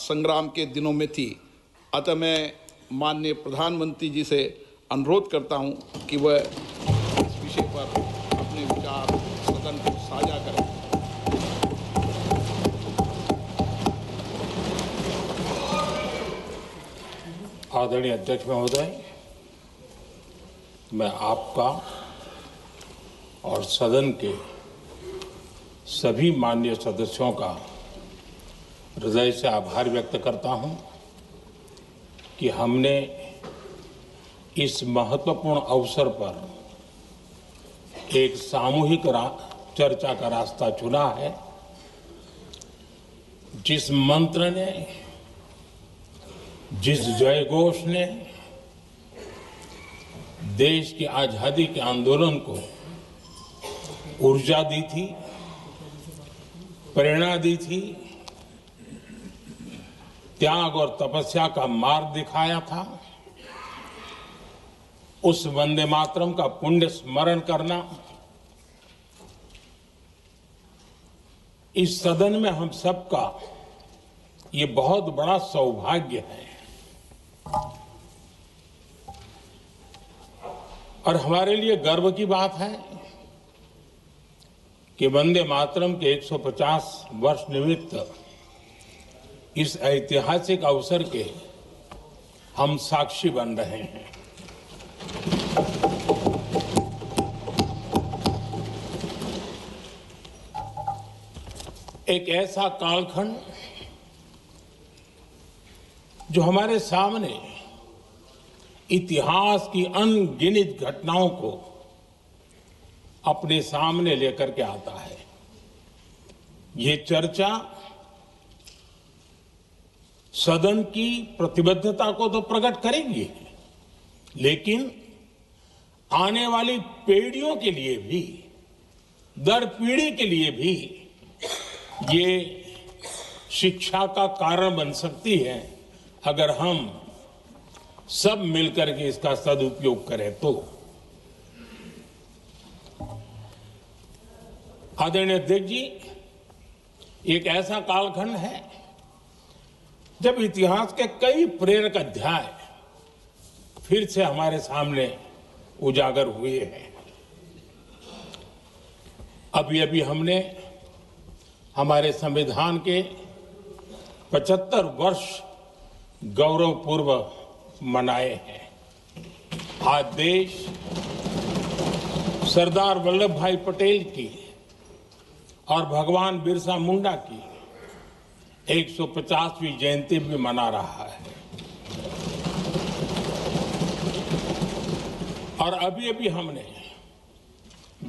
संग्राम के दिनों में थी। अतः मैं माननीय प्रधानमंत्री जी से अनुरोध करता हूं कि वह इस विषय पर अपने विचार सदन को साझा करें। आदरणीय अध्यक्ष महोदय, मैं आपका और सदन के सभी माननीय सदस्यों का हृदय से आभार व्यक्त करता हूं कि हमने इस महत्वपूर्ण अवसर पर एक सामूहिक चर्चा का रास्ता चुना है, जिस मंत्र ने, जिस जयघोष ने देश की आजादी के आंदोलन को ऊर्जा दी थी, प्रेरणा दी थी, त्याग और तपस्या का मार्ग दिखाया था, उस वंदे मातरम का पुण्य स्मरण करना इस सदन में हम सबका ये बहुत बड़ा सौभाग्य है। और हमारे लिए गर्व की बात है कि वंदे मातरम के 150 वर्ष निमित्त इस ऐतिहासिक अवसर के हम साक्षी बन रहे हैं। एक ऐसा कालखंड जो हमारे सामने इतिहास की अनगिनत घटनाओं को अपने सामने लेकर के आता है। ये चर्चा सदन की प्रतिबद्धता को तो प्रकट करेगी, लेकिन आने वाली पीढ़ियों के लिए भी, दर पीढ़ी के लिए भी ये शिक्षा का कारण बन सकती है, अगर हम सब मिलकर के इसका सदुपयोग करें तो। आदरणीय अध्यक्ष जी, एक ऐसा कालखंड है जब इतिहास के कई प्रेरक अध्याय फिर से हमारे सामने उजागर हुए हैं। अभी अभी हमने हमारे संविधान के 75 वर्ष गौरवपूर्व मनाए हैं। आज देश सरदार वल्लभ भाई पटेल की और भगवान बिरसा मुंडा की 150वीं जयंती भी मना रहा है। और अभी अभी हमने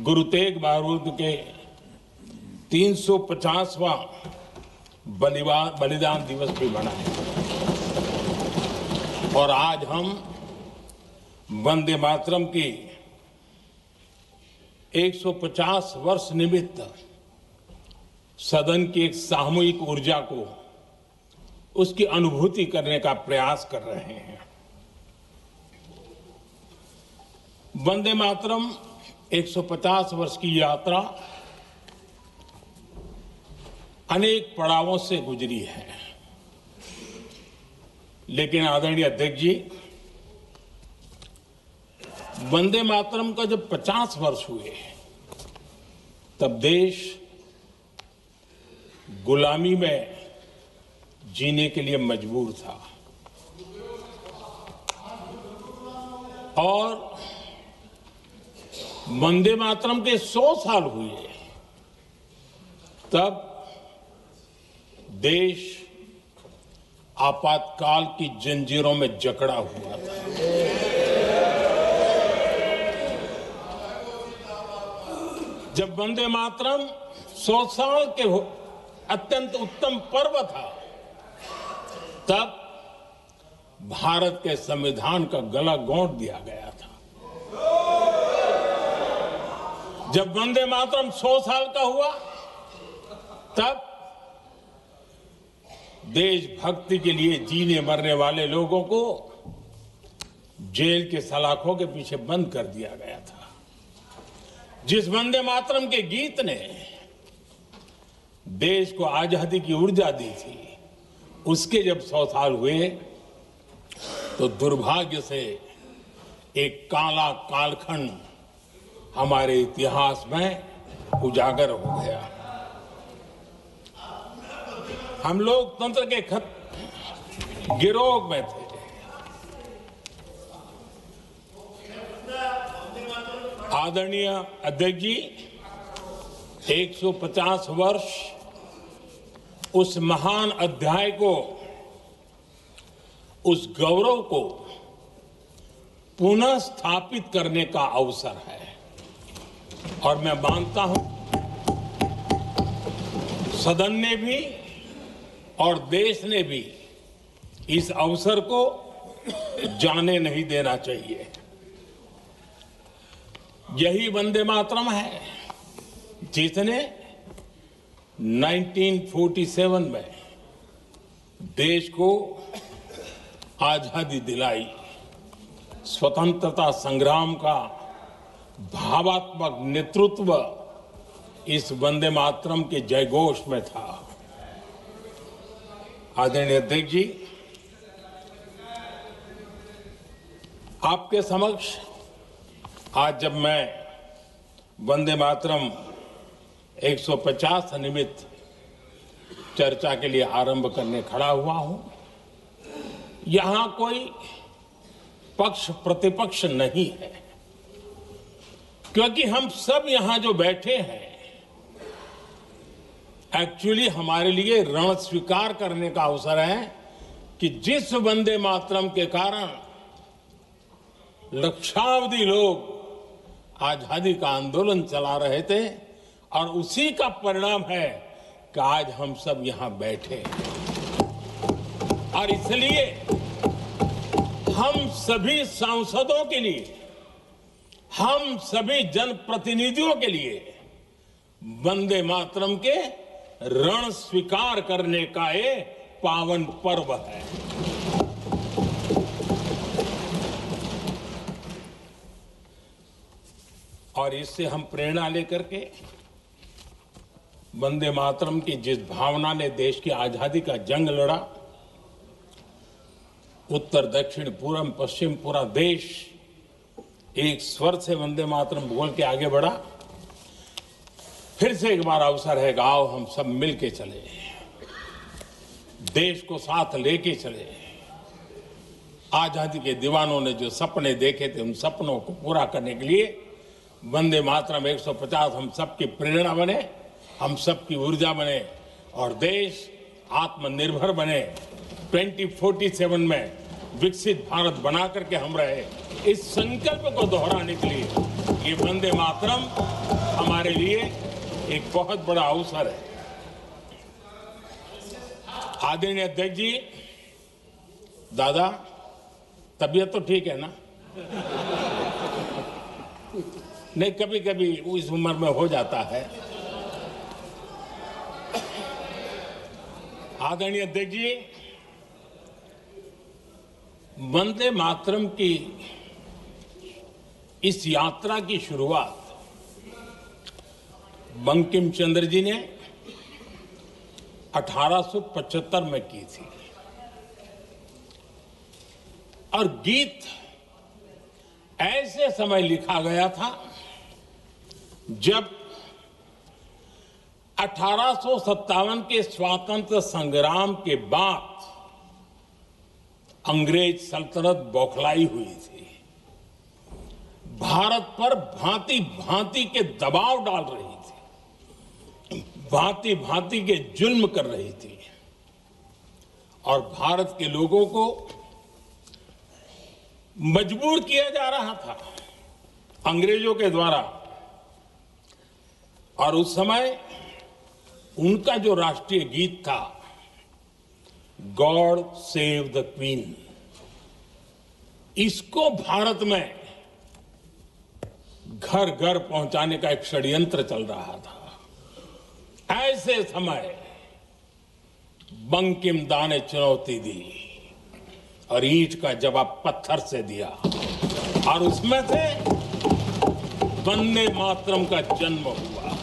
गुरु तेग बहादुर के 350वां बलिदान दिवस भी मनाया। और आज हम वंदे मातरम की 150 वर्ष निमित्त सदन की एक सामूहिक ऊर्जा को, उसकी अनुभूति करने का प्रयास कर रहे हैं। वंदे मातरम 150 वर्ष की यात्रा अनेक पड़ावों से गुजरी है, लेकिन आदरणीय अध्यक्ष जी, वंदे मातरम का जब 50 वर्ष हुए तब देश गुलामी में जीने के लिए मजबूर था। और वंदे मातरम के 100 साल हुए तब देश आपातकाल की जंजीरों में जकड़ा हुआ था। जब वंदे मातरम 100 साल के अत्यंत उत्तम पर्व था, तब भारत के संविधान का गला घोंट दिया गया था। जब वंदे मातरम 100 साल का हुआ, तब देशभक्ति के लिए जीने मरने वाले लोगों को जेल के सलाखों के पीछे बंद कर दिया गया था। जिस वंदे मातरम के गीत ने देश को आजादी की ऊर्जा दी थी, उसके जब 100 साल हुए तो दुर्भाग्य से एक काला कालखंड हमारे इतिहास में उजागर हो गया। हम लोकतंत्र के गिरोह में थे। आदरणीय अध्यक्ष जी, 150 वर्ष उस महान अध्याय को, उस गौरव को पुनः स्थापित करने का अवसर है और मैं मानता हूं सदन ने भी और देश ने भी इस अवसर को जाने नहीं देना चाहिए। यही वंदे मातरम है जिसने 1947 में देश को आजादी दिलाई। स्वतंत्रता संग्राम का भावात्मक नेतृत्व इस वंदे मातरम के जयघोष में था। आदरणीय अध्यक्ष जी, आपके समक्ष आज जब मैं वंदे मातरम 150 निमित्त चर्चा के लिए आरंभ करने खड़ा हुआ हूं, यहां कोई पक्ष प्रतिपक्ष नहीं है, क्योंकि हम सब यहां जो बैठे हैं एक्चुअली हमारे लिए रण स्वीकार करने का अवसर है कि जिस वंदे मातरम के कारण लक्षावधि लोग आजादी का आंदोलन चला रहे थे और उसी का परिणाम है कि आज हम सब यहां बैठे हैं। और इसलिए हम सभी सांसदों के लिए, हम सभी जनप्रतिनिधियों के लिए वंदे मातरम के रण स्वीकार करने का ये पावन पर्व है। और इससे हम प्रेरणा लेकर के वंदे मातरम की जिस भावना ने देश की आजादी का जंग लड़ा, उत्तर दक्षिण पूर्व पश्चिम पूरा देश एक स्वर से वंदे मातरम बोल के आगे बढ़ा। फिर से एक बार अवसर है, आओ हम सब मिल के चले, देश को साथ लेके चले। आजादी के दीवानों ने जो सपने देखे थे उन सपनों को पूरा करने के लिए वंदे मातरम 150 हम सबकी प्रेरणा बने, हम सबकी ऊर्जा बने और देश आत्मनिर्भर बने। 2047 में विकसित भारत बना करके हम रहे, इस संकल्प को दोहराने के लिए ये वंदे मातरम हमारे लिए एक बहुत बड़ा अवसर है। आदरणीय अध्यक्ष जी, दादा तबीयत तो ठीक है ना? नहीं, कभी कभी इस उम्र में हो जाता है। आदरणीय अध्यक्ष जी, वंदे मातरम की इस यात्रा की शुरुआत बंकिम चंद्र जी ने 1875 में की थी और गीत ऐसे समय लिखा गया था जब 1857 के स्वातंत्र संग्राम के बाद अंग्रेज सल्तनत बौखलाई हुई थी, भारत पर भांति भांति के दबाव डाल रही थी, भांति भांति के जुल्म कर रही थी और भारत के लोगों को मजबूर किया जा रहा था अंग्रेजों के द्वारा। और उस समय उनका जो राष्ट्रीय गीत था, गॉड सेव द क्वीन, इसको भारत में घर घर पहुंचाने का एक षड्यंत्र चल रहा था। ऐसे समय बंकिम दा ने चुनौती दी और ईंट का जवाब पत्थर से दिया और उसमें से वंदे मातरम का जन्म हुआ।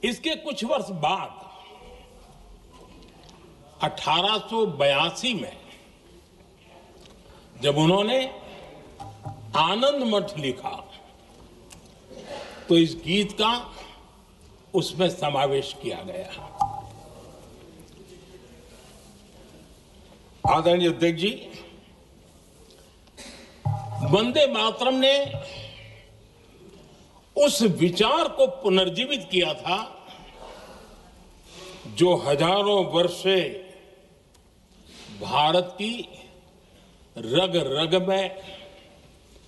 इसके कुछ वर्ष बाद 1882 में जब उन्होंने आनंद मठ लिखा तो इस गीत का उसमें समावेश किया गया। आदरणीय अध्यक्ष जी, वंदे मातरम ने उस विचार को पुनर्जीवित किया था जो हजारों वर्ष से भारत की रग रग में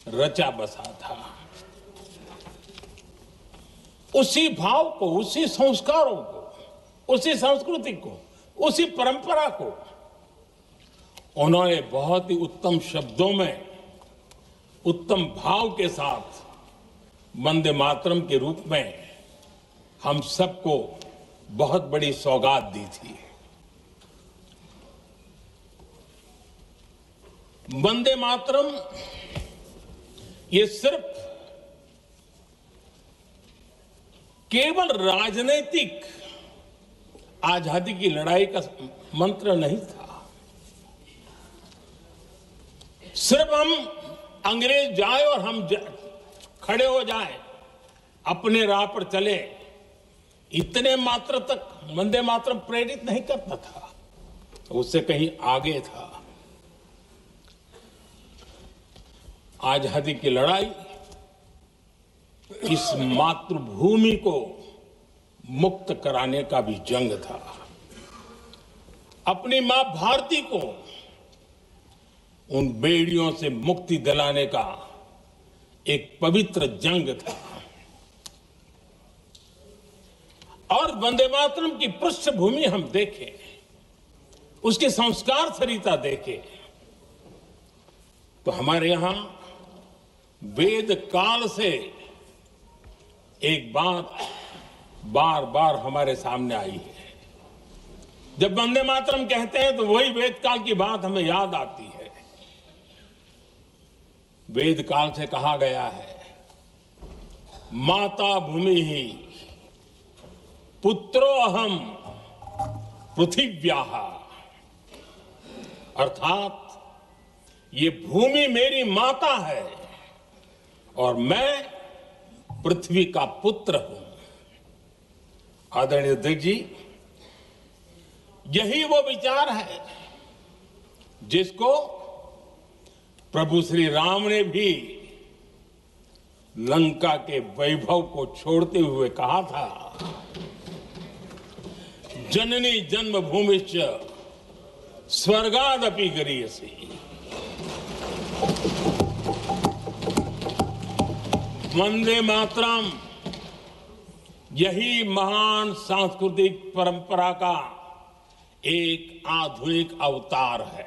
रचा बसा था। उसी भाव को, उसी संस्कारों को, उसी संस्कृति को, उसी परंपरा को उन्होंने बहुत ही उत्तम शब्दों में, उत्तम भाव के साथ वंदे मातरम के रूप में हम सबको बहुत बड़ी सौगात दी थी। वंदे मातरम ये सिर्फ केवल राजनीतिक आजादी की लड़ाई का मंत्र नहीं था। सिर्फ हम अंग्रेज जाए और हम खड़े हो जाए, अपने राह पर चले, इतने मात्र तक वंदे मातरम प्रेरित नहीं करता था, उससे कहीं आगे था। आजादी की लड़ाई इस मातृभूमि को मुक्त कराने का भी जंग था। अपनी मां भारती को उन बेड़ियों से मुक्ति दिलाने का एक पवित्र जंग था। और वंदे मातरम की पृष्ठभूमि हम देखें, उसके संस्कार सरिता देखें, तो हमारे यहां वेद काल से एक बात बार बार हमारे सामने आई है। जब वंदे मातरम कहते हैं तो वही वेद काल की बात हमें याद आती है। वेद काल से कहा गया है, माता भूमि ही पुत्रो अहम पृथिव्याः, अर्थात ये भूमि मेरी माता है और मैं पृथ्वी का पुत्र हूं। आदरणीय अध्यक्ष जी, यही वो विचार है जिसको प्रभु श्री राम ने भी लंका के वैभव को छोड़ते हुए कहा था, जननी जन्मभूमिश्च स्वर्गादपि गरीयसी। वंदे मातरम यही महान सांस्कृतिक परंपरा का एक आधुनिक अवतार है।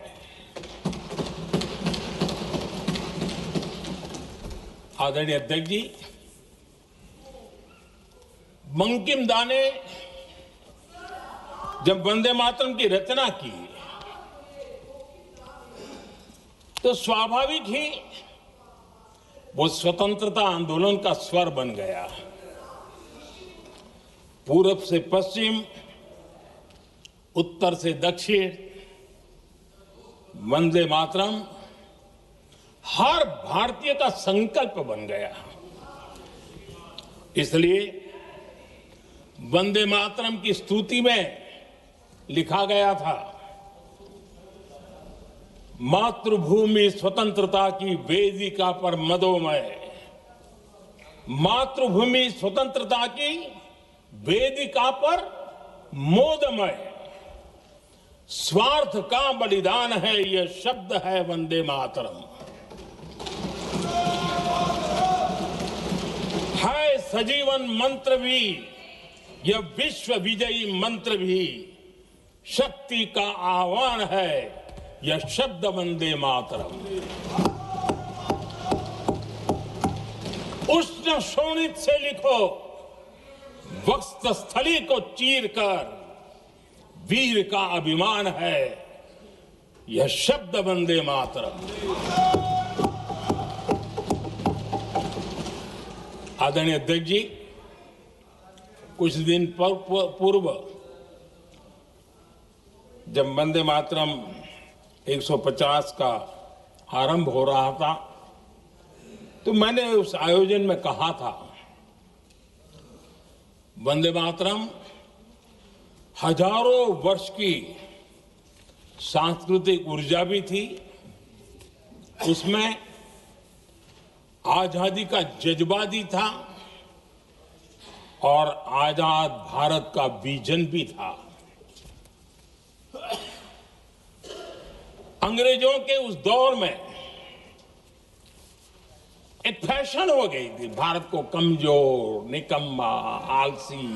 आदरणीय अध्यक्ष जी, बंकिम दा ने जब वंदे मातरम की रचना की तो स्वाभाविक ही वो स्वतंत्रता आंदोलन का स्वर बन गया। पूरब से पश्चिम, उत्तर से दक्षिण, वंदे मातरम हर भारतीय का संकल्प बन गया। इसलिए वंदे मातरम की स्तुति में लिखा गया था, मातृभूमि स्वतंत्रता की वेदिका पर मदोमय, मातृभूमि स्वतंत्रता की वेदिका पर मोदमय, स्वार्थ का बलिदान है यह शब्द है वंदे मातरम। है सजीवन मंत्र भी, यह विश्व विजयी मंत्र भी, शक्ति का आह्वान है यह शब्द वंदे मातरम। उष्ण शोणित से लिखो, वक्षस्थली को चीर कर, वीर का अभिमान है यह शब्द वंदे मातरम। आदरणीय अध्यक्ष जी, कुछ दिन पूर्व जब वंदे मातरम 150 का आरंभ हो रहा था तो मैंने उस आयोजन में कहा था, वंदे मातरम हजारों वर्ष की सांस्कृतिक ऊर्जा भी थी, उसमें आजादी का जज्बा भी था और आजाद भारत का विजन भी था। अंग्रेजों के उस दौर में एक फैशन हो गई थी भारत को कमजोर, निकम्मा, आलसी,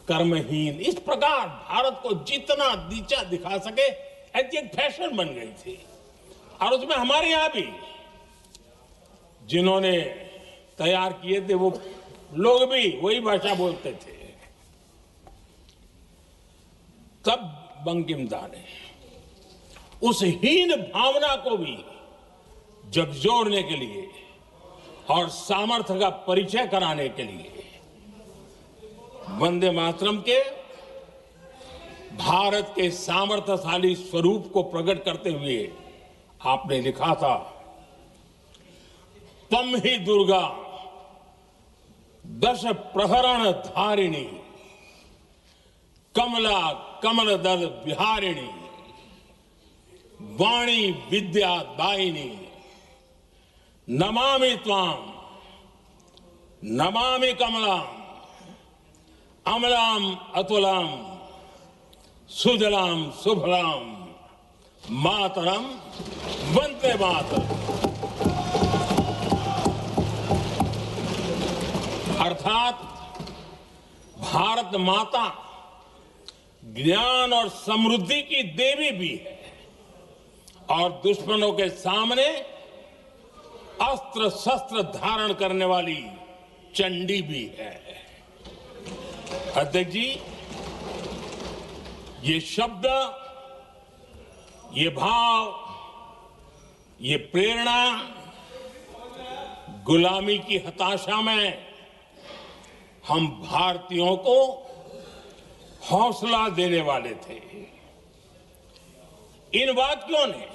कर्महीन, इस प्रकार भारत को जितना नीचा दिखा सके ऐसी एक फैशन बन गई थी। और उसमें हमारे यहां भी जिन्होंने तैयार किए थे वो लोग भी वही भाषा बोलते थे। तब बंकिम दा ने उस हीन भावना को भी झकझोरने के लिए और सामर्थ्य का परिचय कराने के लिए वंदे मातरम के भारत के सामर्थ्यशाली स्वरूप को प्रकट करते हुए आपने लिखा था, तम ही दुर्गा दश प्रहरण धारिणी, कमला कमल दल विहारिणी, वाणी विद्या दायिनी, नमामि त्वाम नमामि कमलाम, अमलाम अतुलाम, सुजलाम सुफलाम, मातरम वंदे मातरम। अर्थात भारत माता ज्ञान और समृद्धि की देवी भी है और दुश्मनों के सामने अस्त्र शस्त्र धारण करने वाली चंडी भी है। अध्यक्ष जी, ये शब्द, ये भाव, ये प्रेरणा गुलामी की हताशा में हम भारतीयों को हौसला देने वाले थे। इन वाक्यों ने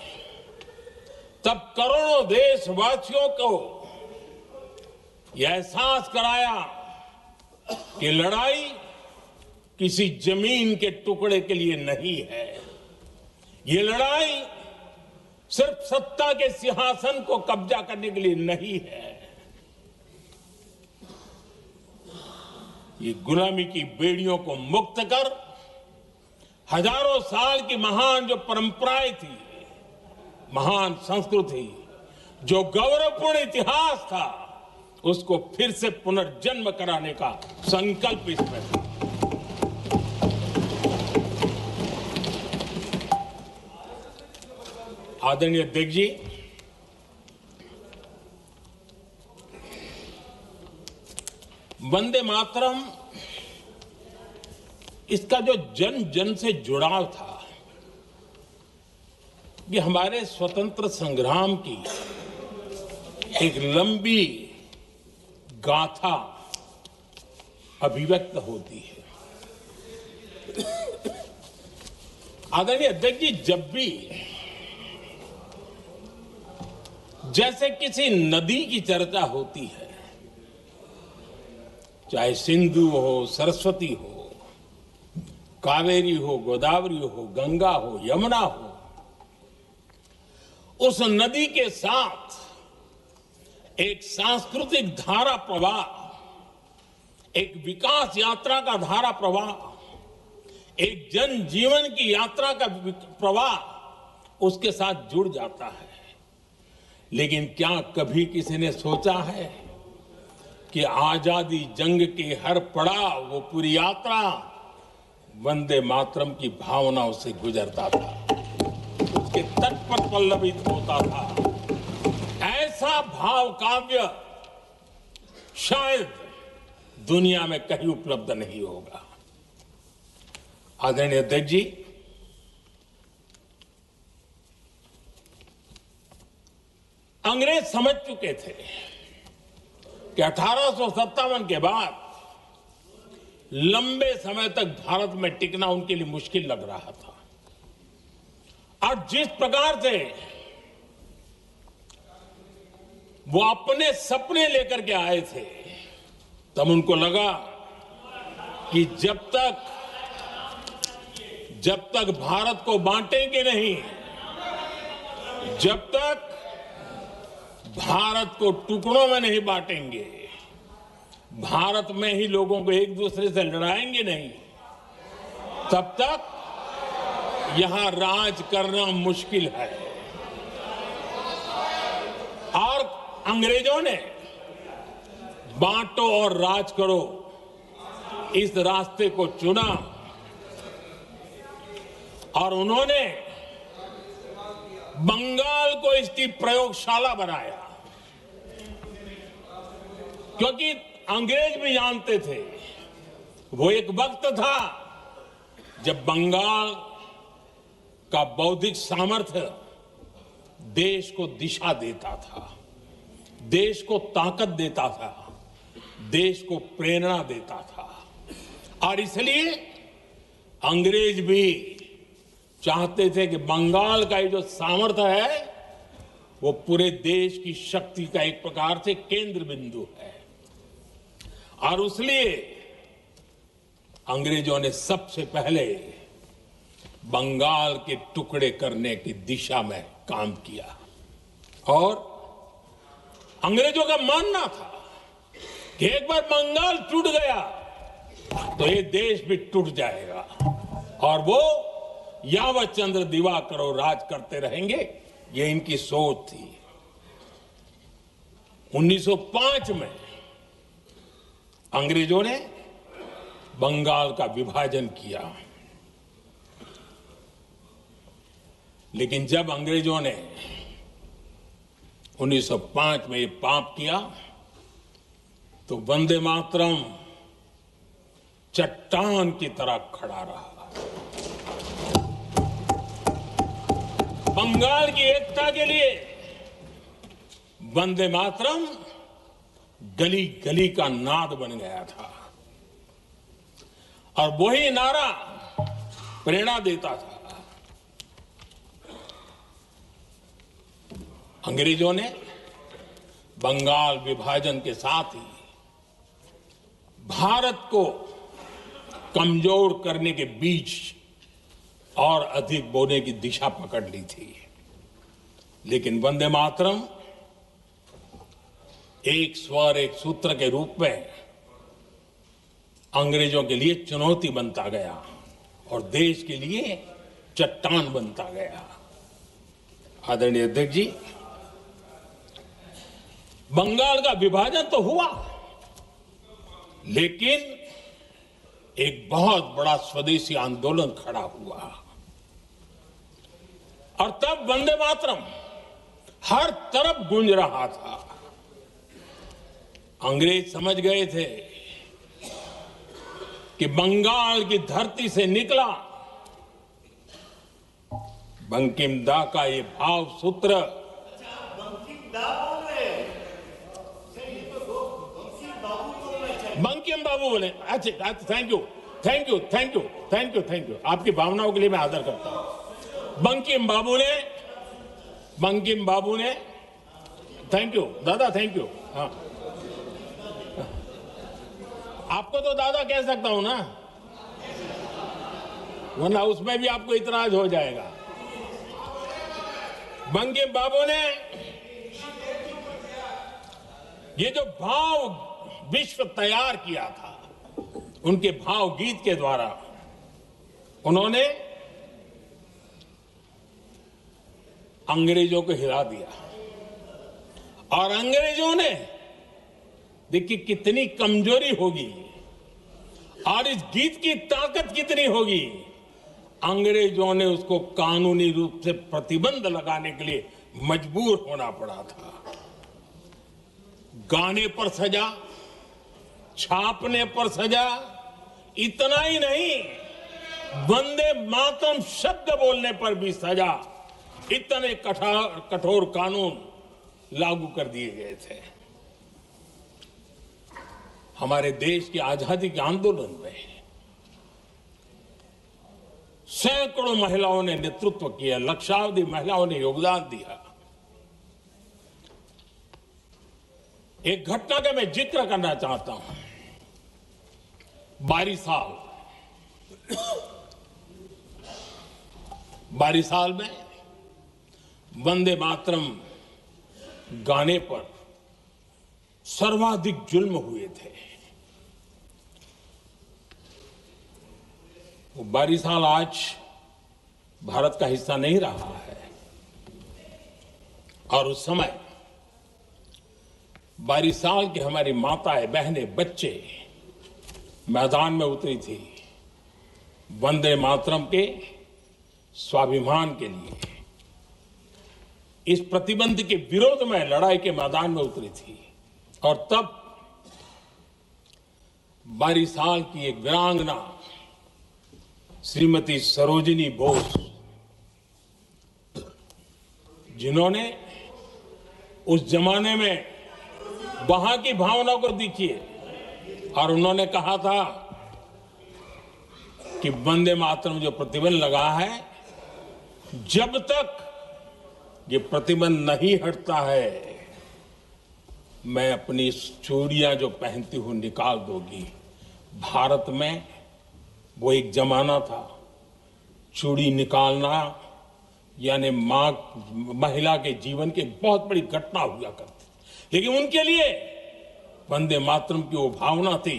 तब करोड़ों देशवासियों को यह एहसास कराया कि लड़ाई किसी जमीन के टुकड़े के लिए नहीं है, ये लड़ाई सिर्फ सत्ता के सिंहासन को कब्जा करने के लिए नहीं है, ये गुलामी की बेड़ियों को मुक्त कर हजारों साल की महान जो परंपराएं थी, महान संस्कृति, जो गौरवपूर्ण इतिहास था, उसको फिर से पुनर्जन्म कराने का संकल्प इसमें था। आदरणीय अध्यक्ष जी, वंदे मातरम, इसका जो जन जन से जुड़ाव था, ये हमारे स्वतंत्र संग्राम की एक लंबी गाथा अभिव्यक्त होती है। आदरणीय अध्यक्ष जी, जब भी जैसे किसी नदी की चर्चा होती है, चाहे सिंधु हो, सरस्वती हो, कावेरी हो, गोदावरी हो, गंगा हो, यमुना हो, उस नदी के साथ एक सांस्कृतिक धारा प्रवाह, एक विकास यात्रा का धारा प्रवाह, एक जन जीवन की यात्रा का प्रवाह उसके साथ जुड़ जाता है। लेकिन क्या कभी किसी ने सोचा है कि आजादी जंग के हर पड़ाव, वो पूरी यात्रा वंदे मातरम की भावनाओं से गुजरता था, उसके तट पर पल्लवित होता था। ऐसा भाव काव्य शायद दुनिया में कहीं उपलब्ध नहीं होगा। आदरणीय अध्यक्ष जी, अंग्रेज समझ चुके थे कि 1857 के बाद लंबे समय तक भारत में टिकना उनके लिए मुश्किल लग रहा था। और जिस प्रकार से वो अपने सपने लेकर के आए थे, तब उनको लगा कि जब तक भारत को बांटेंगे नहीं, जब तक भारत को टुकड़ों में नहीं बांटेंगे, भारत में ही लोगों को एक दूसरे से लड़ाएंगे नहीं, तब तक यहां राज करना मुश्किल है। और अंग्रेजों ने बांटो और राज करो इस रास्ते को चुना और उन्होंने बंगाल को इसकी प्रयोगशाला बनाया, क्योंकि अंग्रेज भी जानते थे वो एक वक्त था जब बंगाल का बौद्धिक सामर्थ्य देश को दिशा देता था, देश को ताकत देता था, देश को प्रेरणा देता था। और इसलिए अंग्रेज भी चाहते थे कि बंगाल का ये जो सामर्थ्य है वो पूरे देश की शक्ति का एक प्रकार से केंद्र बिंदु है। और इसलिए अंग्रेजों ने सबसे पहले बंगाल के टुकड़े करने की दिशा में काम किया। और अंग्रेजों का मानना था कि एक बार बंगाल टूट गया तो ये देश भी टूट जाएगा और वो यावत चंद्र दिवाकरो राज करते रहेंगे, ये इनकी सोच थी। 1905 में अंग्रेजों ने बंगाल का विभाजन किया, लेकिन जब अंग्रेजों ने 1905 में ये पाप किया तो वंदे मातरम चट्टान की तरह खड़ा रहा। बंगाल की एकता के लिए वंदे मातरम गली गली का नाद बन गया था और वही नारा प्रेरणा देता था। अंग्रेजों ने बंगाल विभाजन के साथ ही भारत को कमजोर करने के बीच और अधिक बोने की दिशा पकड़ ली थी। लेकिन वंदे मातरम एक स्वर एक सूत्र के रूप में अंग्रेजों के लिए चुनौती बनता गया और देश के लिए चट्टान बनता गया। आदरणीय अध्यक्ष जी, बंगाल का विभाजन तो हुआ, लेकिन एक बहुत बड़ा स्वदेशी आंदोलन खड़ा हुआ और तब वंदे मातरम हर तरफ गूंज रहा था। अंग्रेज समझ गए थे कि बंगाल की धरती से निकला बंकिम दा का ये भाव सूत्र बंकिम बाबू बोले। अच्छा, thank you thank you thank you thank you thank you, आपकी भावनाओं के लिए मैं आदर करता हूं। बंकिम बाबू ने थैंक यू दादा, थैंक यू। हाँ, आपको तो दादा कह सकता हूं ना, वरना उसमें भी आपको इतराज हो जाएगा। बंकिम बाबू ने ये जो भाव विश्व तैयार किया था, उनके भाव गीत के द्वारा उन्होंने अंग्रेजों को हिला दिया और अंग्रेजों ने देखिए कितनी कमजोरी होगी और इस गीत की ताकत कितनी होगी। अंग्रेजों ने उसको कानूनी रूप से प्रतिबंध लगाने के लिए मजबूर होना पड़ा था। गाने पर सजा, छापने पर सजा, इतना ही नहीं, वंदे मातरम शब्द बोलने पर भी सजा। इतने कठोर कानून लागू कर दिए गए थे। हमारे देश की आजादी के आंदोलन में सैकड़ों महिलाओं ने नेतृत्व किया, लक्षावधि महिलाओं ने योगदान दिया। एक घटना का मैं जिक्र करना चाहता हूं। बारिसाल में वंदे मातरम गाने पर सर्वाधिक जुल्म हुए थे। वो बारिसाल आज भारत का हिस्सा नहीं रहा है और उस समय बारिसाल की हमारी माताएं, बहनें, बच्चे मैदान में उतरी थी वंदे मातरम के स्वाभिमान के लिए। इस प्रतिबंध के विरोध में लड़ाई के मैदान में उतरी थी और तब बारिसाल की एक वीरांगना श्रीमती सरोजिनी बोस, जिन्होंने उस जमाने में वहां की भावना को देखिए और उन्होंने कहा था कि वंदे मातरम जो प्रतिबंध लगा है, जब तक ये प्रतिबंध नहीं हटता है मैं अपनी चूड़ियां जो पहनती हूं निकाल दूंगी। भारत में वो एक जमाना था, चूड़ी निकालना यानी महिला के जीवन की एक बहुत बड़ी घटना हुआ करती। लेकिन उनके लिए वंदे मातरम की वो भावना थी,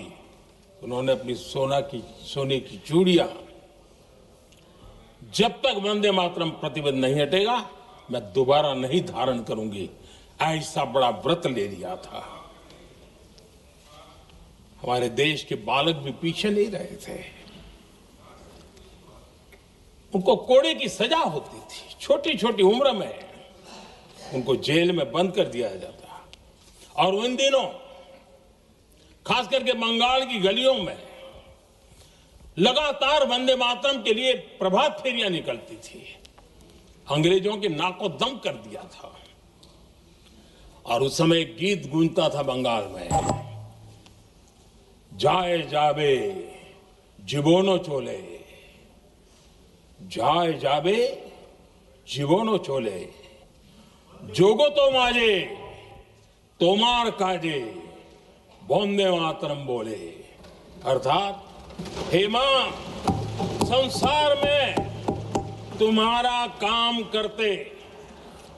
उन्होंने अपनी सोने की चूड़ियां, जब तक वंदे मातरम प्रतिबंध नहीं हटेगा मैं दोबारा नहीं धारण करूंगी, ऐसा बड़ा व्रत ले लिया था। हमारे देश के बालक भी पीछे नहीं रहे थे। उनको कोड़े की सजा होती थी, छोटी छोटी उम्र में उनको जेल में बंद कर दिया जाता। और उन दिनों खास करके बंगाल की गलियों में लगातार वंदे मातरम के लिए प्रभात फेरियां निकलती थी। अंग्रेजों के नाको दम कर दिया था। और उस समय एक गीत गूंजता था बंगाल में, जाए जाबे जीवनो चोले, जाए जाबे जीवनो चोले, जोगो तो माजे तोमार काजे, वंदे मातरम बोले। अर्थात हे मां, संसार में तुम्हारा काम करते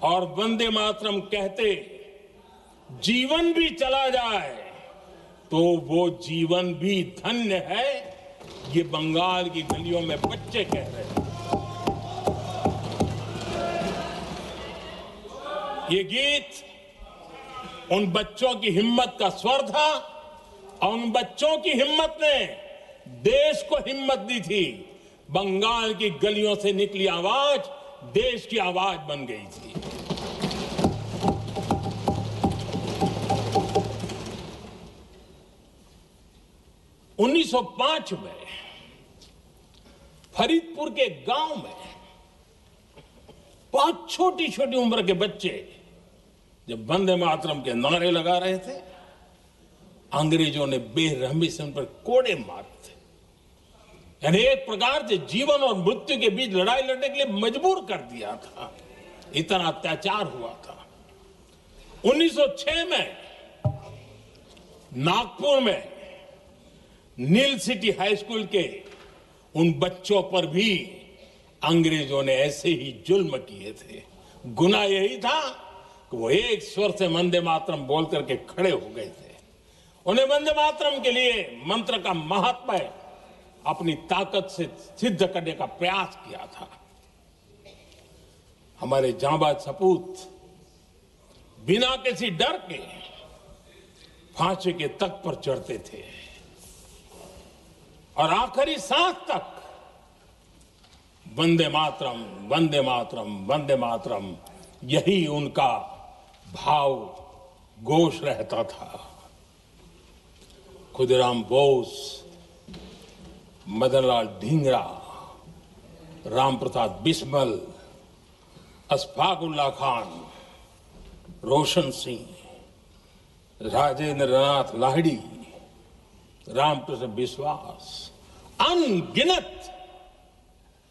और वंदे मातरम कहते जीवन भी चला जाए तो वो जीवन भी धन्य है, ये बंगाल की गलियों में बच्चे कह रहे हैं। ये गीत उन बच्चों की हिम्मत का स्वर था और उन बच्चों की हिम्मत ने देश को हिम्मत दी थी। बंगाल की गलियों से निकली आवाज देश की आवाज बन गई थी। उन्नीस 1905 में फरीदपुर के गांव में बहुत छोटी छोटी उम्र के बच्चे जब वंदे मातरम के नारे लगा रहे थे, अंग्रेजों ने बेरहमी से उन पर कोड़े मारे थे। यानी एक प्रकार से जीवन और मृत्यु के बीच लड़ाई लड़ने के लिए मजबूर कर दिया था। इतना अत्याचार हुआ था। 1906 में नागपुर में नील सिटी हाई स्कूल के उन बच्चों पर भी अंग्रेजों ने ऐसे ही जुल्म किए थे। गुनाह यही था कि वो एक स्वर से वंदे मातरम बोल करके खड़े हो गए थे। उन्हें वंदे मातरम के लिए मंत्र का महात्म्य अपनी ताकत से सिद्ध करने का प्रयास किया था। हमारे जांबाज सपूत बिना किसी डर के फांसी के तख्त पर चढ़ते थे और आखिरी सांस तक वंदे मातरम, वंदे मातरम, वंदे मातरम, यही उनका भाव घोष रहता था। खुदीराम बोस, मदनलाल ढींगरा, राम प्रताप बिस्मल, अशफाक उल्लाह खान, रोशन सिंह, राजेंद्र नाथ लाहिड़ी, रामकृष्ण विश्वास, अनगिनत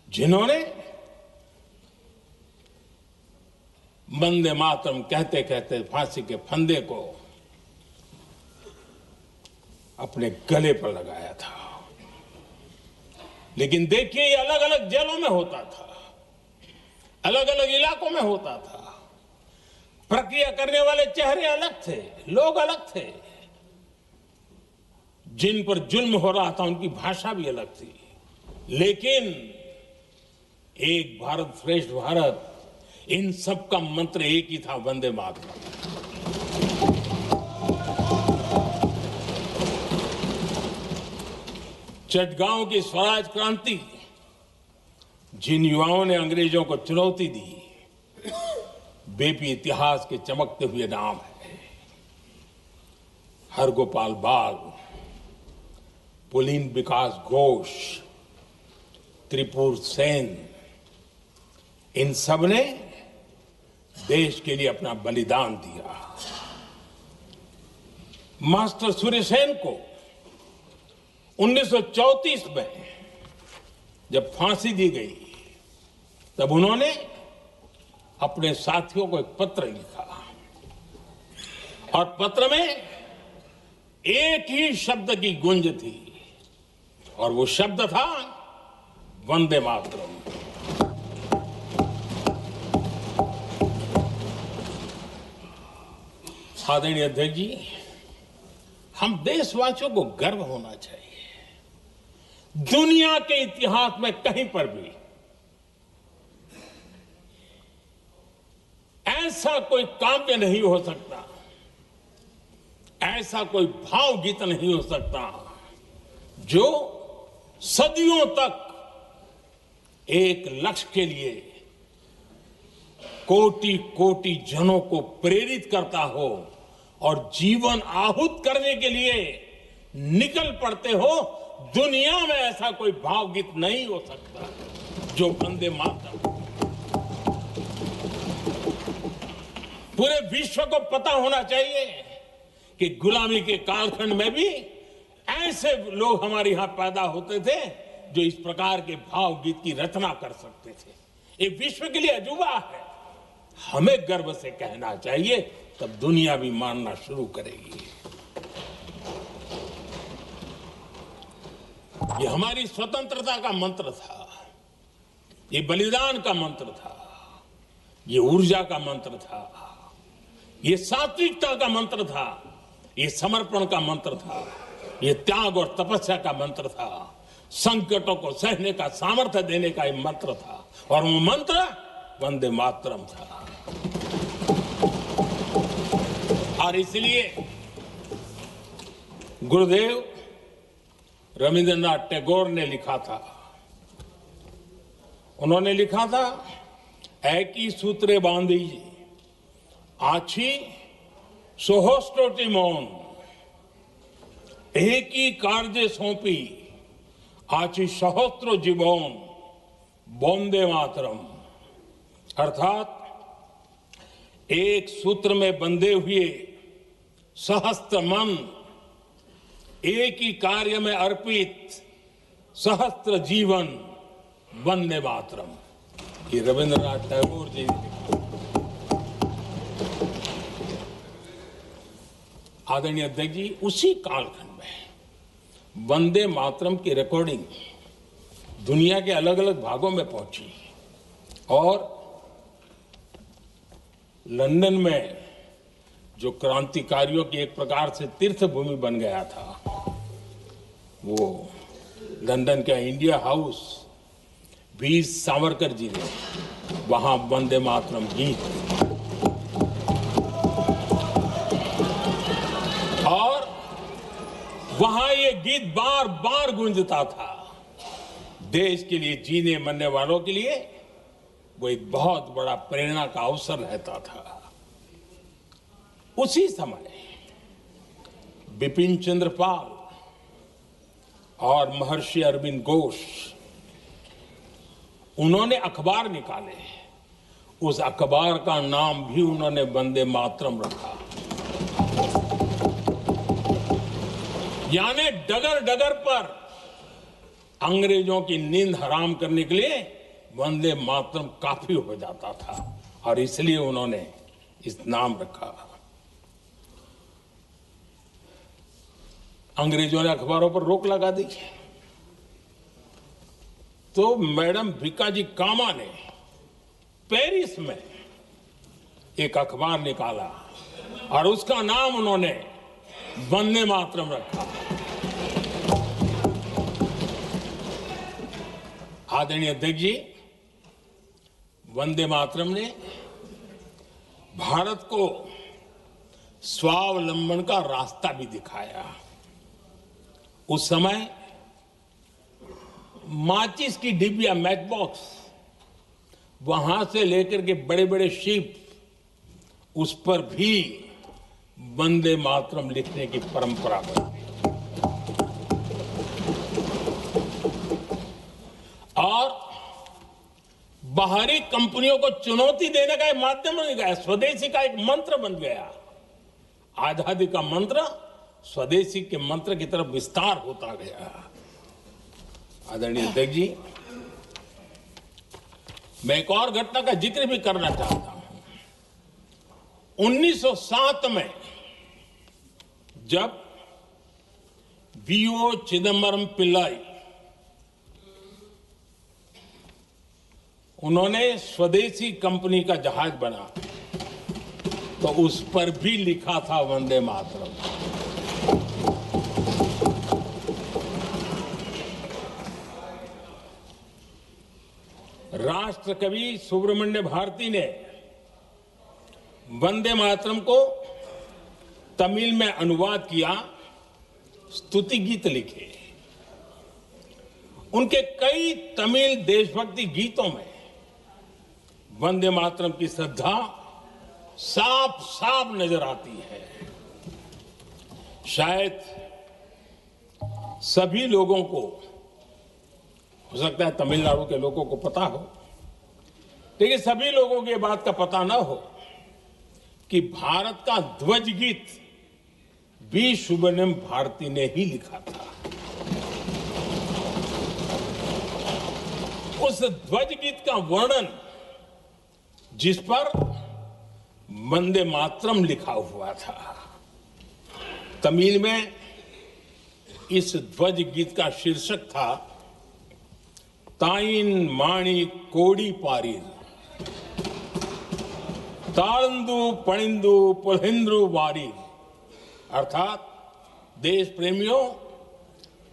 जिन्होंने वंदे मातरम कहते कहते फांसी के फंदे को अपने गले पर लगाया था। लेकिन देखिए, ये अलग अलग जेलों में होता था, अलग अलग इलाकों में होता था। प्रक्रिया करने वाले चेहरे अलग थे, लोग अलग थे, जिन पर जुल्म हो रहा था उनकी भाषा भी अलग थी। लेकिन एक भारत श्रेष्ठ भारत, इन सब का मंत्र एक ही था, वंदे मातरम। चटगांव की स्वराज क्रांति, जिन युवाओं ने अंग्रेजों को चुनौती दी, वे भी इतिहास के चमकते हुए नाम है। हरगोपाल बाल, पुलिन विकास घोष, त्रिपुर सेन, इन सब ने देश के लिए अपना बलिदान दिया। मास्टर सूर्यसेन को 1934 में जब फांसी दी गई, तब उन्होंने अपने साथियों को एक पत्र लिखा और पत्र में एक ही शब्द की गूंज थी और वो शब्द था वंदे मातरम। आदरणीय अध्यक्ष जी, हम देशवासियों को गर्व होना चाहिए। दुनिया के इतिहास में कहीं पर भी ऐसा कोई काव्य नहीं हो सकता, ऐसा कोई भावगीत नहीं हो सकता जो सदियों तक एक लक्ष्य के लिए कोटि कोटि जनों को प्रेरित करता हो और जीवन आहूत करने के लिए निकल पड़ते हो। दुनिया में ऐसा कोई भावगीत नहीं हो सकता जो वंदे मातरम। पूरे विश्व को पता होना चाहिए कि गुलामी के कालखंड में भी ऐसे लोग हमारे यहां पैदा होते थे जो इस प्रकार के भावगीत की रचना कर सकते थे। ये विश्व के लिए अजूबा है, हमें गर्व से कहना चाहिए, तब दुनिया भी मानना शुरू करेगी। ये हमारी स्वतंत्रता का मंत्र था, ये बलिदान का मंत्र था, ये ऊर्जा का मंत्र था, ये सात्विकता का मंत्र था, ये समर्पण का मंत्र था, ये त्याग और तपस्या का मंत्र था, संकटों को सहने का सामर्थ्य देने का ये मंत्र था और वो मंत्र वंदे मातरम था। और इसलिए गुरुदेव रविंद्रनाथ टैगोर ने लिखा था, उन्होंने लिखा था, एकी सूत्रे बांधी आछी सोहोस्टोटी मौन, एक ही कार्य सौंपी आछी सहस्त्रो जीवन वंदे मातरम। अर्थात एक सूत्र में बंधे हुए सहस्त्र मन, एक ही कार्य में अर्पित सहस्त्र जीवन वंदे मातरम। ये रविंद्रनाथ टैगोर जी ने लिखा। आदरणीय अध्यक्ष जी, उसी कालखंड में वंदे मातरम की रिकॉर्डिंग दुनिया के अलग अलग भागों में पहुंची और लंदन में जो क्रांतिकारियों की एक प्रकार से तीर्थ भूमि बन गया था, वो लंदन का इंडिया हाउस, वीर सावरकर जी ने वहां वंदे मातरम गीत और वहां ये गीत बार बार गूंजता था। देश के लिए जीने मरने वालों के लिए वो एक बहुत बड़ा प्रेरणा का अवसर रहता था। उसी समय बिपिन चंद्र पाल और महर्षि अरविंद घोष, उन्होंने अखबार निकाले, उस अखबार का नाम भी उन्होंने वंदे मातरम रखा। यानी डगर डगर पर अंग्रेजों की नींद हराम करने के लिए वंदे मातरम काफी हो जाता था और इसलिए उन्होंने इस नाम रखा। अंग्रेजों ने अखबारों पर रोक लगा दी तो मैडम भीकाजी कामा ने पेरिस में एक अखबार निकाला और उसका नाम उन्होंने वंदे मातरम रखा। आदरणीय अध्यक्ष जी, वंदे मातरम ने भारत को स्वावलंबन का रास्ता भी दिखाया। उस समय माचिस की डिबिया, मैच बॉक्स, वहां से लेकर के बड़े बड़े शिप, उस पर भी वंदे मातरम लिखने की परंपरा बनी और बाहरी कंपनियों को चुनौती देने का एक माध्यम बन गया, स्वदेशी का एक मंत्र बन गया। आजादी का मंत्र स्वदेशी के मंत्र की तरफ विस्तार होता गया। आदरणीय अध्यक्ष जी, मैं एक और घटना का जिक्र भी करना चाहता हूं। 1907 में जब वीओ चिदम्बरम पिल्लाई उन्होंने स्वदेशी कंपनी का जहाज बना तो उस पर भी लिखा था वंदे मातरम। राष्ट्र कवि सुब्रमण्य भारती ने वंदे मातरम को तमिल में अनुवाद किया, स्तुति गीत लिखे। उनके कई तमिल देशभक्ति गीतों में वंदे मातरम की श्रद्धा साफ साफ नजर आती है। शायद सभी लोगों को, हो सकता है तमिलनाडु के लोगों को पता हो, लेकिन सभी लोगों को यह बात का पता न हो कि भारत का ध्वज गीत वी सुब्रमण्यम भारती ने ही लिखा था। उस ध्वज गीत का वर्णन जिस पर वंदे मातरम लिखा हुआ था, तमिल में इस ध्वज गीत का शीर्षक था ताइन माणी कोड़ी पारीर, तालंदु पणिंदु पुलहिंद्रु वारीर। अर्थात देश प्रेमियों,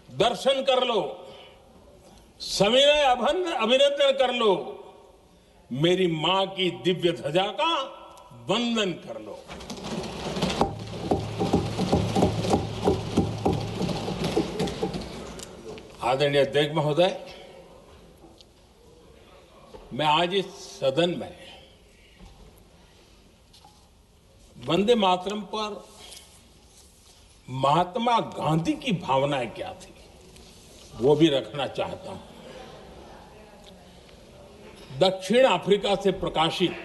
दर्शन कर लो, सविनय अभिनंदन कर लो, मेरी मां की दिव्य ध्वजा का वंदन कर लो। आदरणीय अध्यक्ष महोदय, मैं आज इस सदन में वंदे मातरम पर महात्मा गांधी की भावनाएं क्या थी वो भी रखना चाहता हूं। दक्षिण अफ्रीका से प्रकाशित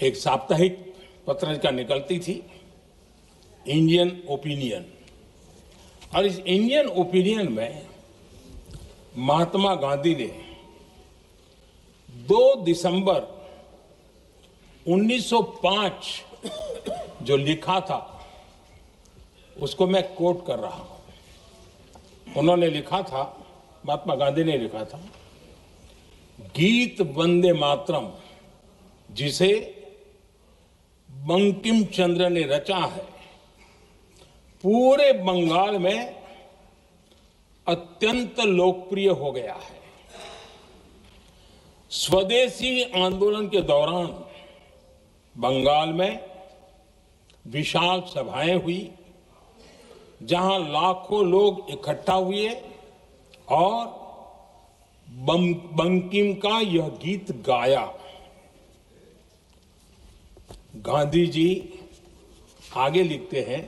एक साप्ताहिक पत्रिका निकलती थी, इंडियन ओपिनियन, और इस इंडियन ओपिनियन में महात्मा गांधी ने 2 दिसंबर 1905 जो लिखा था उसको मैं कोट कर रहा हूं। उन्होंने लिखा था, महात्मा गांधी ने लिखा था, गीत वंदे मातरम जिसे बंकिम चंद्र ने रचा है, पूरे बंगाल में अत्यंत लोकप्रिय हो गया है। स्वदेशी आंदोलन के दौरान बंगाल में विशाल सभाएं हुई जहां लाखों लोग इकट्ठा हुए और बंकिम का यह गीत गाया। गांधी जी आगे लिखते हैं,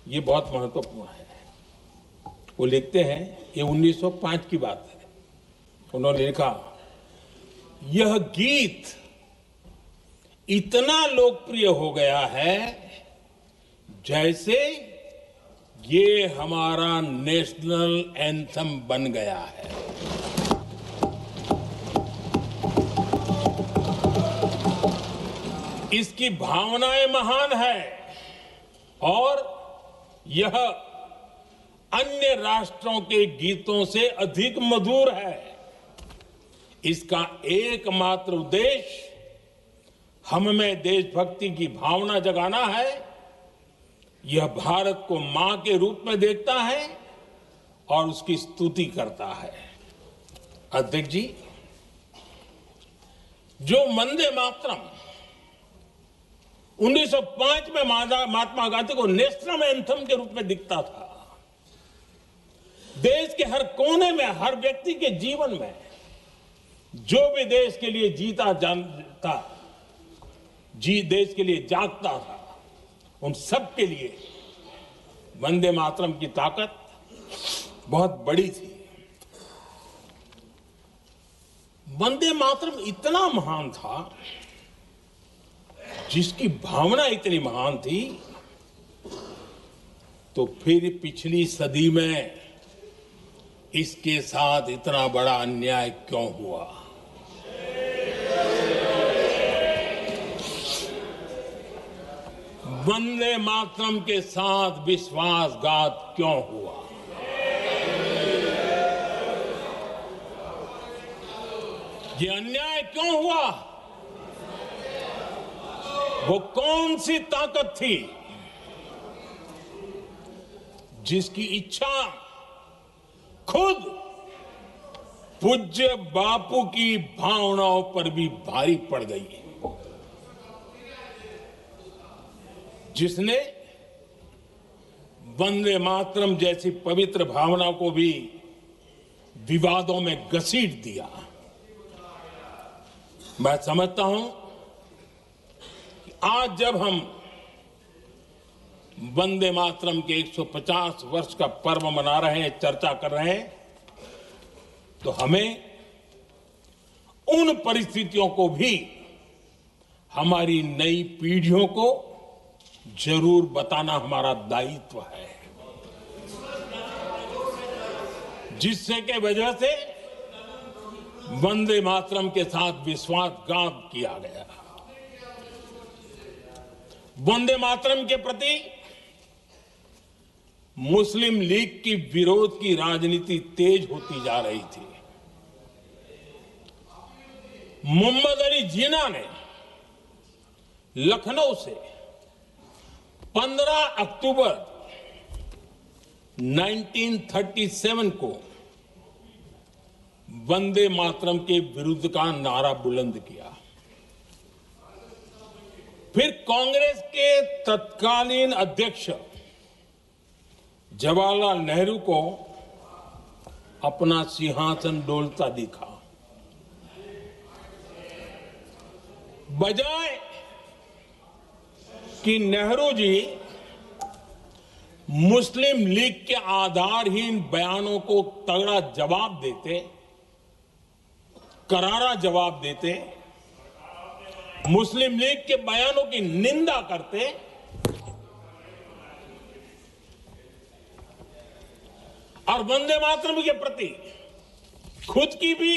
ये बहुत महत्वपूर्ण है। वो लिखते हैं, ये 1905 की बात है। उन्होंने लिखा, यह गीत इतना लोकप्रिय हो गया है जैसे ये हमारा नेशनल एंथम बन गया है। इसकी भावनाएं महान है और यह अन्य राष्ट्रों के गीतों से अधिक मधुर है। इसका एकमात्र उद्देश्य हम में देशभक्ति की भावना जगाना है। यह भारत को मां के रूप में देखता है और उसकी स्तुति करता है। अध्यक्ष जी, जो वंदे मातरम 1905 में महात्मा गांधी को नेशनल एंथम के रूप में दिखता था, देश के हर कोने में, हर व्यक्ति के जीवन में जो भी देश के लिए जीता जानता, देश के लिए जागता था, उन सब के लिए वंदे मातरम की ताकत बहुत बड़ी थी। वंदे मातरम इतना महान था, जिसकी भावना इतनी महान थी, तो फिर पिछली सदी में इसके साथ इतना बड़ा अन्याय क्यों हुआ? वंदे मातरम के साथ विश्वासघात क्यों हुआ? ये अन्याय क्यों हुआ? वो कौन सी ताकत थी जिसकी इच्छा खुद पूज्य बापू की भावनाओं पर भी भारी पड़ गई, जिसने वंदे मातरम जैसी पवित्र भावना को भी विवादों में घसीट दिया? मैं समझता हूं कि आज जब हम वंदे मातरम के 150 वर्ष का पर्व मना रहे हैं, चर्चा कर रहे हैं, तो हमें उन परिस्थितियों को भी हमारी नई पीढ़ियों को जरूर बताना हमारा दायित्व है, जिससे के वजह से वंदे मातरम के साथ विश्वासघात किया गया। वंदे मातरम के प्रति मुस्लिम लीग की विरोध की राजनीति तेज होती जा रही थी। मोहम्मद अली जिन्ना ने लखनऊ से 15 अक्टूबर 1937 को वंदे मातरम के विरुद्ध का नारा बुलंद किया। फिर कांग्रेस के तत्कालीन अध्यक्ष जवाहरलाल नेहरू को अपना सिंहासन डोलता दिखा। बजाय कि नेहरू जी मुस्लिम लीग के आधारहीन बयानों को तगड़ा जवाब देते, करारा जवाब देते, मुस्लिम लीग के बयानों की निंदा करते, और वंदे मातरम के प्रति खुद की भी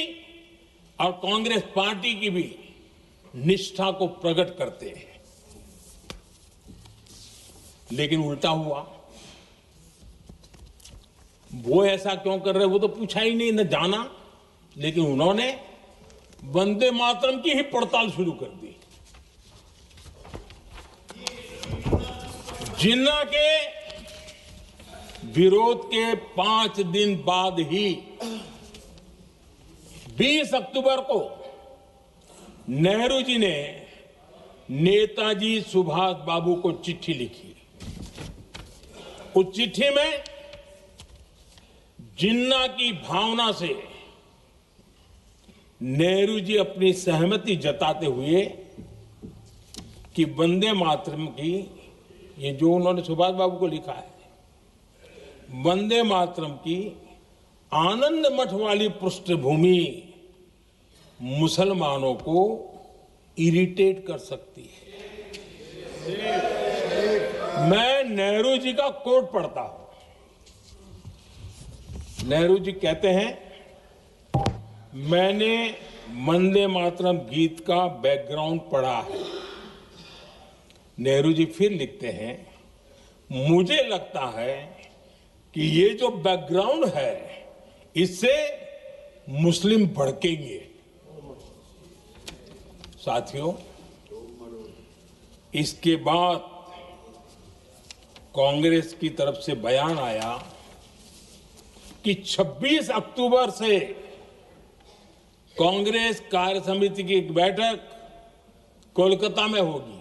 और कांग्रेस पार्टी की भी निष्ठा को प्रकट करते हैं। लेकिन उल्टा हुआ। वो ऐसा क्यों कर रहे, वो तो पूछा ही नहीं, न जाना, लेकिन उन्होंने वंदे मातरम की ही पड़ताल शुरू कर दी। जिन्ना के विरोध के 5 दिन बाद ही 20 अक्टूबर को नेहरू जी ने नेताजी सुभाष बाबू को चिट्ठी लिखी। उस चिट्ठी में जिन्ना की भावना से नेहरू जी अपनी सहमति जताते हुए कि वंदे मातरम की, ये जो उन्होंने सुभाष बाबू को लिखा है, वंदे मातरम की आनंद मठ वाली पृष्ठभूमि मुसलमानों को इरिटेट कर सकती है। मैं नेहरू जी का कोट पढ़ता हूं। नेहरू जी कहते हैं, मैंने वंदे मातरम गीत का बैकग्राउंड पढ़ा है। नेहरू जी फिर लिखते हैं, मुझे लगता है कि ये जो बैकग्राउंड है इससे मुस्लिम भड़केंगे। साथियों, इसके बाद कांग्रेस की तरफ से बयान आया कि 26 अक्टूबर से कांग्रेस कार्य समिति की एक बैठक कोलकाता में होगी,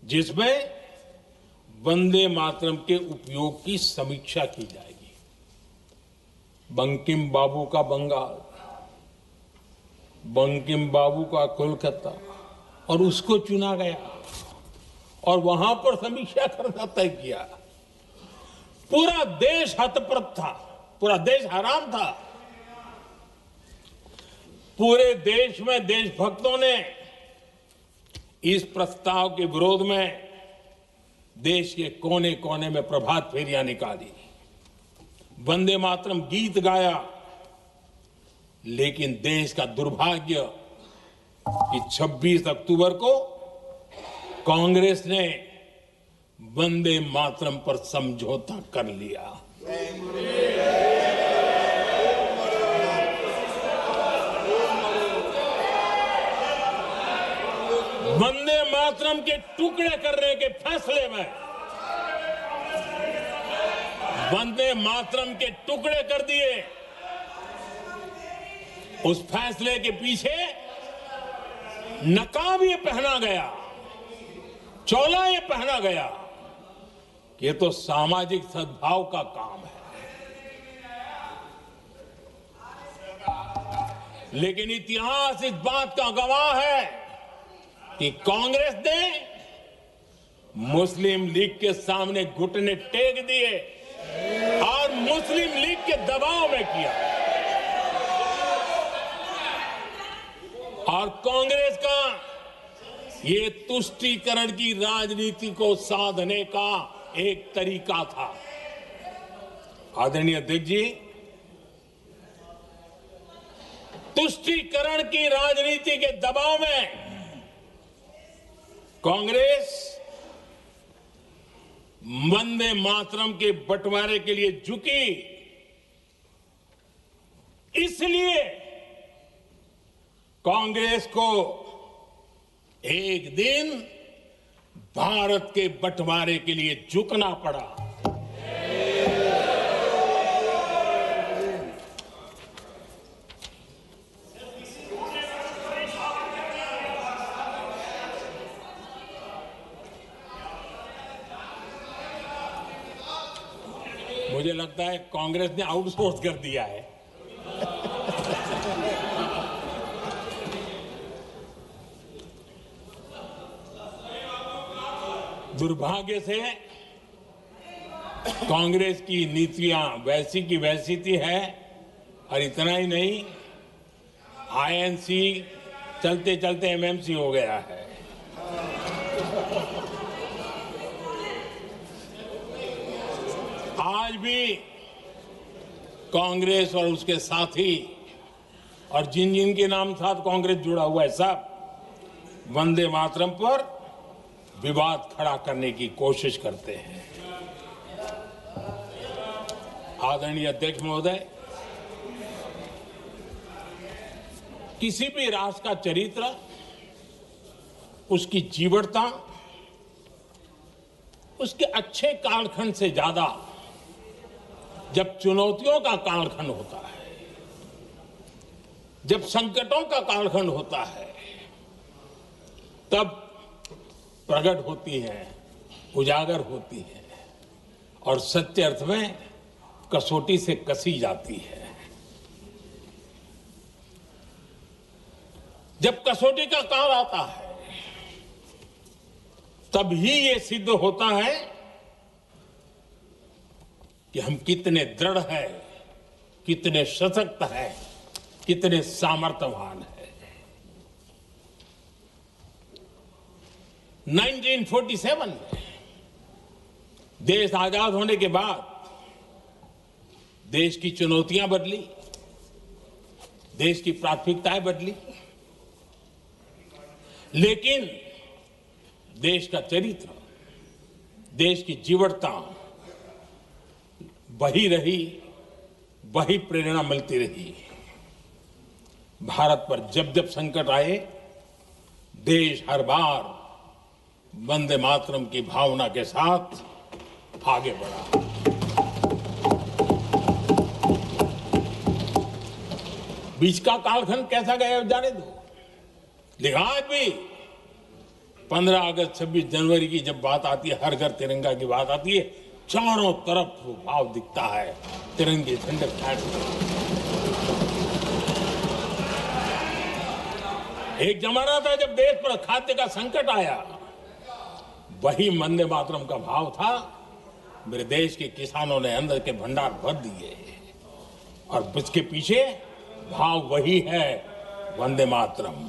जिसमें वंदे मातरम के उपयोग की समीक्षा की जाएगी। बंकिम बाबू का बंगाल, बंकिम बाबू का कोलकाता, और उसको चुना गया और वहां पर समीक्षा करना तय किया। पूरा देश हतप्रभ था, पूरा देश हैरान था। पूरे देश में देशभक्तों ने इस प्रस्ताव के विरोध में देश के कोने कोने में प्रभात फेरियां निकाली, वंदे मातरम गीत गाया। लेकिन देश का दुर्भाग्य कि 26 अक्टूबर को कांग्रेस ने वंदे मातरम पर समझौता कर लिया। वंदे मातरम के टुकड़े करने के फैसले में, वंदे मातरम के टुकड़े कर दिए। उस फैसले के पीछे नकाब ये पहना गया, चोला ये पहना गया कि ये तो सामाजिक सद्भाव का काम है। लेकिन इतिहास इस बात का गवाह है कि कांग्रेस ने मुस्लिम लीग के सामने घुटने टेक दिए और मुस्लिम लीग के दबाव में किया। और कांग्रेस का ये तुष्टीकरण की राजनीति को साधने का एक तरीका था। आदरणीय अध्यक्ष जी, तुष्टीकरण की राजनीति के दबाव में कांग्रेस वंदे मातरम के बंटवारे के लिए झुकी। इसलिए कांग्रेस को एक दिन भारत के बंटवारे के लिए झुकना पड़ा। मुझे लगता है कांग्रेस ने आउटसोर्स कर दिया है। दुर्भाग्य से कांग्रेस की नीतियां वैसी की वैसी थी है, और इतना ही नहीं, आईएनसी चलते चलते एमएमसी हो गया है। आज भी कांग्रेस और उसके साथी और जिन जिन के नाम साथ कांग्रेस जुड़ा हुआ है, सब वंदे मातरम पर विवाद खड़ा करने की कोशिश करते हैं। आदरणीय अध्यक्ष महोदय, किसी भी राष्ट्र का चरित्र, उसकी जीवटता, उसके अच्छे कालखंड से ज्यादा जब चुनौतियों का कालखंड होता है, जब संकटों का कालखंड होता है, तब प्रकट होती है, उजागर होती है और सत्य अर्थ में कसौटी से कसी जाती है। जब कसौटी का काल आता है, तब ही ये सिद्ध होता है कि हम कितने दृढ़ हैं, कितने सशक्त हैं, कितने सामर्थ्यवान हैं। 1947 में देश आजाद होने के बाद देश की चुनौतियां बदली, देश की प्राथमिकताएं बदली, लेकिन देश का चरित्र, देश की जीवटता वही रही, वही प्रेरणा मिलती रही। भारत पर जब जब संकट आए, देश हर बार वंदे मातरम की भावना के साथ आगे बढ़ा। बीच का कालखंड कैसा गया जाने दो, लेकिन आज भी 15 अगस्त 26 जनवरी की जब बात आती है, हर घर तिरंगा की बात आती है, चारों तरफ वो भाव दिखता है, तिरंगे झंडे फहरते हैं। एक जमाना था जब देश पर खाद्य का संकट आया, वही वंदे मातरम का भाव था। मेरे देश के किसानों ने अंदर के भंडार भर दिए, और इसके पीछे भाव वही है, वंदे मातरम।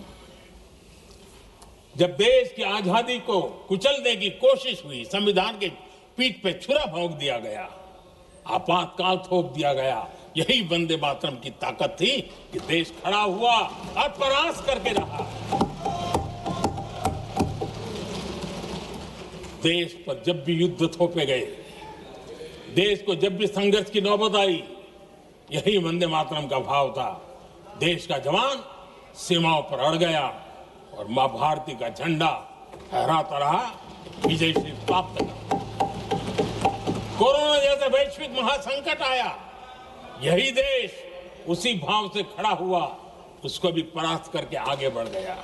जब देश की आजादी को कुचलने की कोशिश हुई, संविधान के पीठ पे छुरा भोंक दिया गया, आपातकाल थोप दिया गया, यही वंदे मातरम की ताकत थी कि देश खड़ा हुआ और प्रयास करके रहा। देश पर जब भी युद्ध थोपे गए, देश को जब भी संघर्ष की नौबत आई, यही वंदे मातरम का भाव था। देश का जवान सीमाओं पर अड़ गया और मां भारती का झंडा फहराता रहा, विजय श्री प्राप्त कर। कोरोना जैसे वैश्विक महासंकट आया, यही देश उसी भाव से खड़ा हुआ, उसको भी परास्त करके आगे बढ़ गया।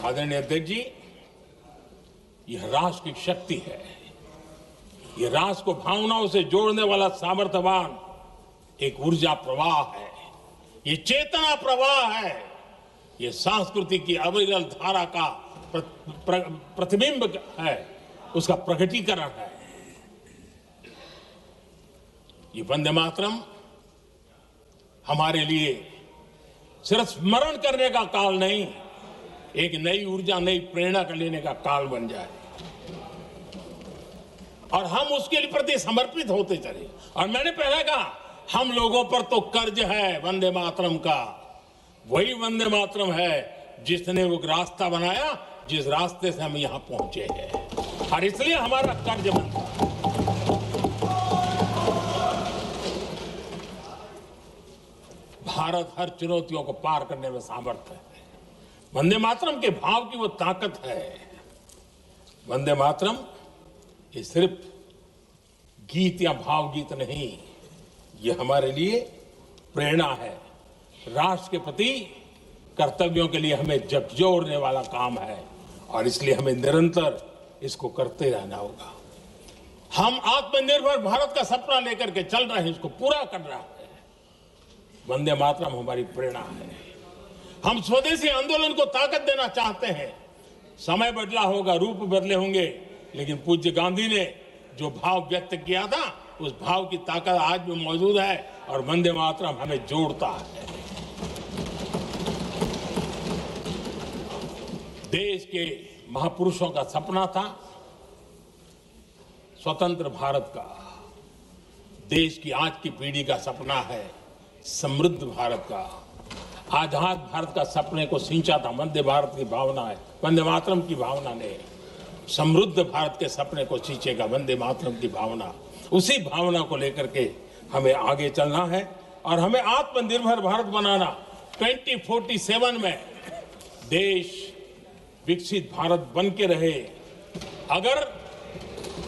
आदरणीय अध्यक्ष जी, यह राष्ट्र की शक्ति है, यह राष्ट्र को भावनाओं से जोड़ने वाला सामर्थ्यवान एक ऊर्जा प्रवाह है, ये चेतना प्रवाह है, ये संस्कृति की अविरल धारा का प्रतिबिंब है, उसका प्रकटीकरण है। ये वंदे मातरम हमारे लिए सिर्फ स्मरण करने का काल नहीं, एक नई ऊर्जा, नई प्रेरणा का लेने का काल बन जाए, और हम उसके लिए प्रति समर्पित होते चले। और मैंने पहले कहा, हम लोगों पर तो कर्ज है वंदे मातरम का। वही वंदे मातरम है जिसने वो रास्ता बनाया, जिस रास्ते से हम यहां पहुंचे हैं, और इसलिए हमारा कर्ज बनता है। भारत हर चुनौतियों को पार करने में सामर्थ है। वंदे मातरम के भाव की वो ताकत है। वंदे मातरम ये सिर्फ गीत या भावगीत नहीं, ये हमारे लिए प्रेरणा है। राष्ट्र के प्रति कर्तव्यों के लिए हमें झकझोरने वाला काम है, और इसलिए हमें निरंतर इसको करते रहना होगा। हम आत्मनिर्भर भारत का सपना लेकर के चल रहे हैं, इसको पूरा कर रहा है। वंदे मातरम हमारी प्रेरणा है। हम स्वदेशी आंदोलन को ताकत देना चाहते हैं। समय बदला होगा, रूप बदले होंगे, लेकिन पूज्य गांधी ने जो भाव व्यक्त किया था, उस भाव की ताकत आज भी मौजूद है, और वंदे मातरम हमें जोड़ता है। देश के महापुरुषों का सपना था स्वतंत्र भारत का। देश की आज की पीढ़ी का सपना है समृद्ध भारत का। आजाद भारत का सपने को सिंचा था वंदे भारत की भावना है, वंदे मातरम की भावना ने। समृद्ध भारत के सपने को सींचेगा वंदे मातरम की भावना। उसी भावना को लेकर के हमें आगे चलना है, और हमें आत्मनिर्भर भारत बनाना। 2047 में देश विकसित भारत बन के रहे। अगर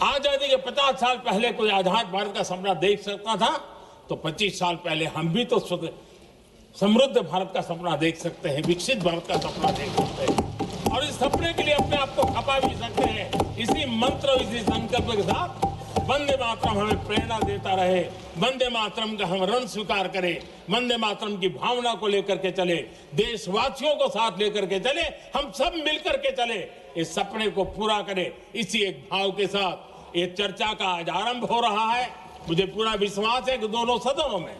आजादी के 50 साल पहले कोई आजाद भारत का सपना देख सकता था, तो 25 साल पहले हम भी तो समृद्ध भारत का सपना देख सकते हैं, विकसित भारत का सपना देख सकते हैं, और इस सपने के लिए अपने आप को खपा भी सकते हैं। इसी मंत्र, इसी संकल्प के साथ वंदे मातरम हमें प्रेरणा देता रहे। वंदे मातरम का हम रण स्वीकार करें, वंदे मातरम की भावना को लेकर के चले, देशवासियों को साथ लेकर के चले, हम सब मिलकर के चले, इस सपने को पूरा करें। इसी एक भाव के साथ ये चर्चा का आज आरंभ हो रहा है। मुझे पूरा विश्वास है कि दोनों सदनों में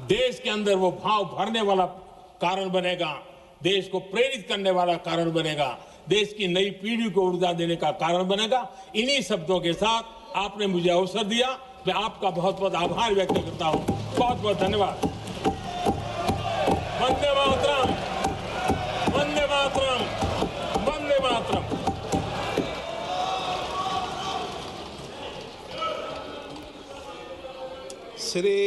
देश के अंदर वो भाव भरने वाला कारण बनेगा। देश को प्रेरित करने वाला कारण बनेगा, देश की नई पीढ़ी को ऊर्जा देने का कारण बनेगा। इन्हीं शब्दों के साथ आपने मुझे अवसर दिया, मैं आपका बहुत बहुत आभार व्यक्त करता हूं। बहुत बहुत धन्यवाद। वंदे मातरम, वंदे मातरम, वंदे मातरम। श्री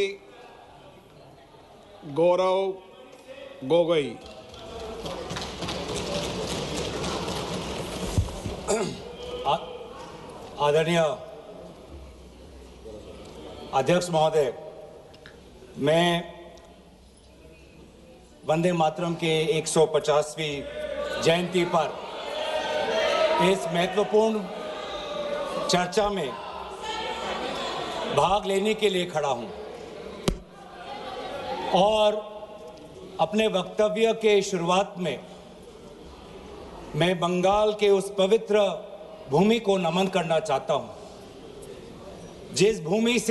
गौरव गोगोई। आदरणीय अध्यक्ष महोदय, मैं वंदे मातरम के 150वीं जयंती पर इस महत्वपूर्ण चर्चा में भाग लेने के लिए खड़ा हूं और अपने वक्तव्य के शुरुआत में मैं बंगाल के उस पवित्र भूमि को नमन करना चाहता हूं, जिस भूमि से